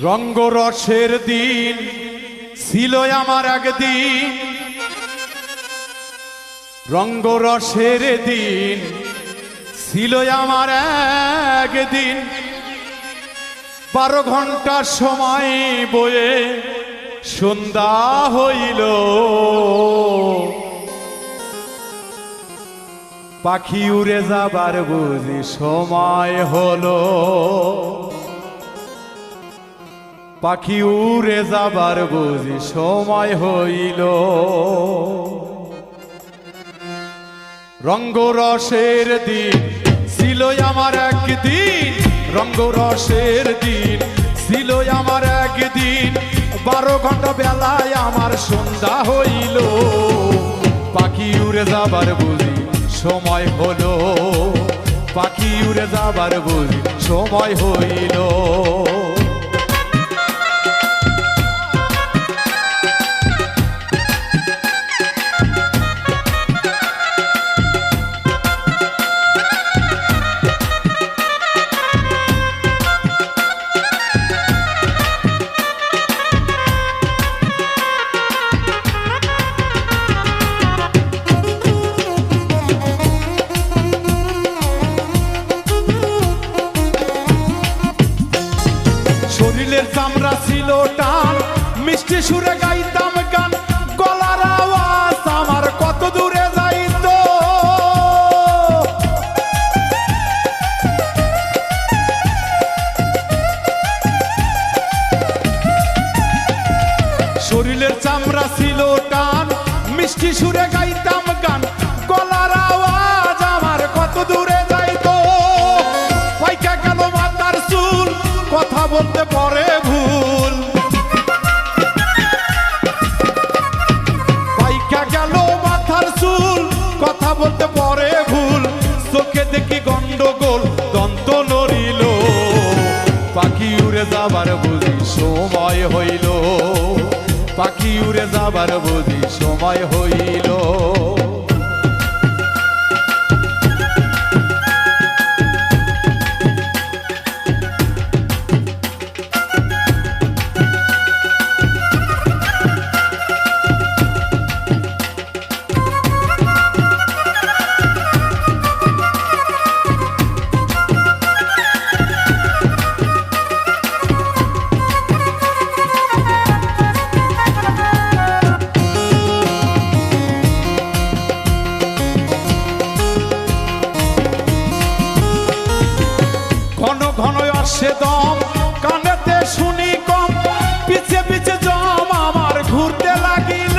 রঙ্গরসের দিন ছিল আমার একদিন, রঙ্গরসের দিন ছিল আমার একদিন। 12 ঘন্টা সময় বয়ে সন্ধ্যা হইল, পাখি উড়ে যাবার বুঝি সময় হলো, পাখি উড়ে যাবার বুঝি সময় হইল। রঙ্গরসের দিন ছিল আমার একদিন, রঙ্গরসের দিন ছিল আমার একদিন। 12 ঘন্টা বেলায় আমার সন্ধ্যা হইল, পাখি উড়ে যাবার বুঝি সময় হলো, পাখি উড়ে যাবার বুঝি সময় হইল। শরীরের চামড়া ছিল টান, মিষ্টি সুরে গাইতাম গান, গলার আওয়াজ আমার কত দূরে যাইত। শরীরের চামড়া ছিল টান, মিষ্টি সুরে গাইতাম গান, গলার আওয়াজ আমার কত দূরে যাইত। পাইকা গেল মাথার চুল, কথা বলতে পরে ভুল, পাইকা গেল মাথার চুল, কথা বলতে পরে ভুল। চোখে দেখি গন্ডগোল, দন্ত নড়িল, পাখি উড়ে যাবার বুঝি সময় হইল, পাখি উড়ে যাবার বুঝি সময় হইল। ঘন ঘন আসে দম, কানেতে শুনি কম, পিছে পিছে জম আমার ঘুরতে লাগিল।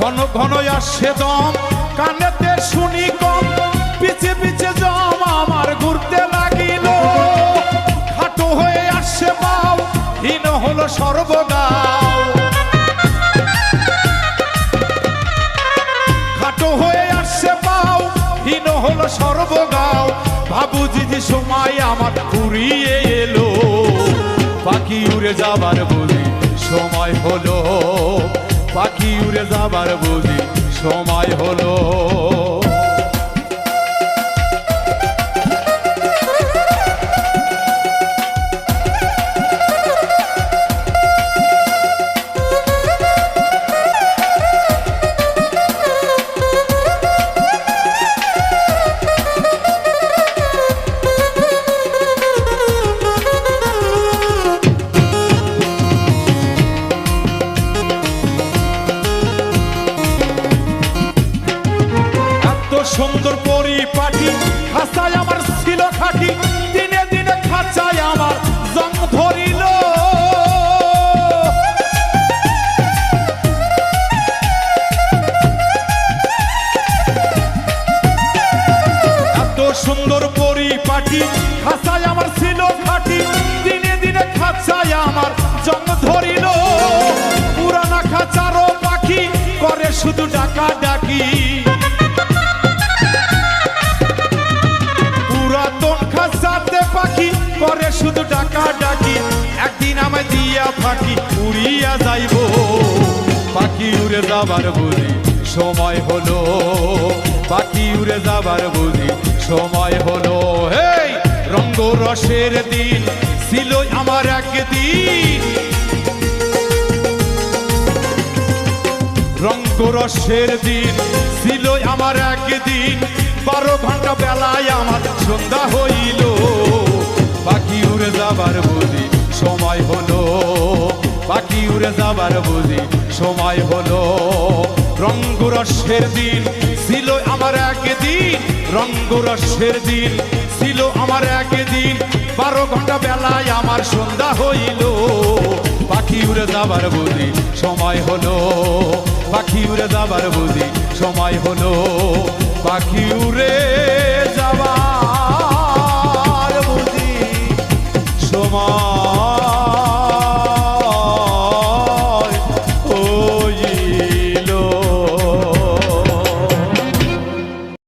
ঘন ঘন আসে দম, কানেতে শুনি কম, পিছে পিছে জম আমার ঘুরতে লাগিল। খাটো হয়ে আসে পাও, হীন হলো সর্বগাও, হয়ে আসছে পাও, হীন হলো সর্বগাও। ভাবুজি যে সময় আমার ফুরিয়ে এলো, পাখি উড়ে যাবার বুঝি সময় হলো, পাখি উড়ে যাবার বুঝি সময় হলো। সুন্দর পরিপাটি, খাঁচায় আমার ছিল খাটি, দিনে দিনে খাঁচায় আমার জং ধরিল। এত সুন্দর পরিপাটি, খাঁচায় আমার ছিল খাটি, দিনে দিনে খাঁচায় আমার জং ধরিল। পুরানা খাঁচারও পাখি করে শুধু ডাকা ডাকি, পাখি করে শুধু ডাকা ডাকি। একদিন আমায় দিয়া ফাঁকি উড়িয়া যাইব, পাখি উড়ে যাবার বুঝি সময় হলো, পাখি উড়ে যাবার বুঝি সময় হলো। হেই রঙ্গ রসের দিন ছিল আমার একদিন, রঙ্গ রসের দিন ছিল আমার একদিন, 12 ঘন্টা বেলায় আমার সন্ধ্যা হইল, পাখি উড়ে যাবার বুঝি সময় হলো, পাখি উড়ে যাবার বুঝি সময় হলো। রঙ্গ রসের দিন ছিল আমার একদিন, রঙ্গ রসের দিন ছিল আমার একদিন, 12 ঘন্টা বেলায় আমার সন্ধ্যা হইল, পাখি উড়ে যাবার বুঝি সময় হলো, পাখি উড়ে যাবার বুঝি সময় হলো, পাখি উড়ে যাবার বুঝি সময়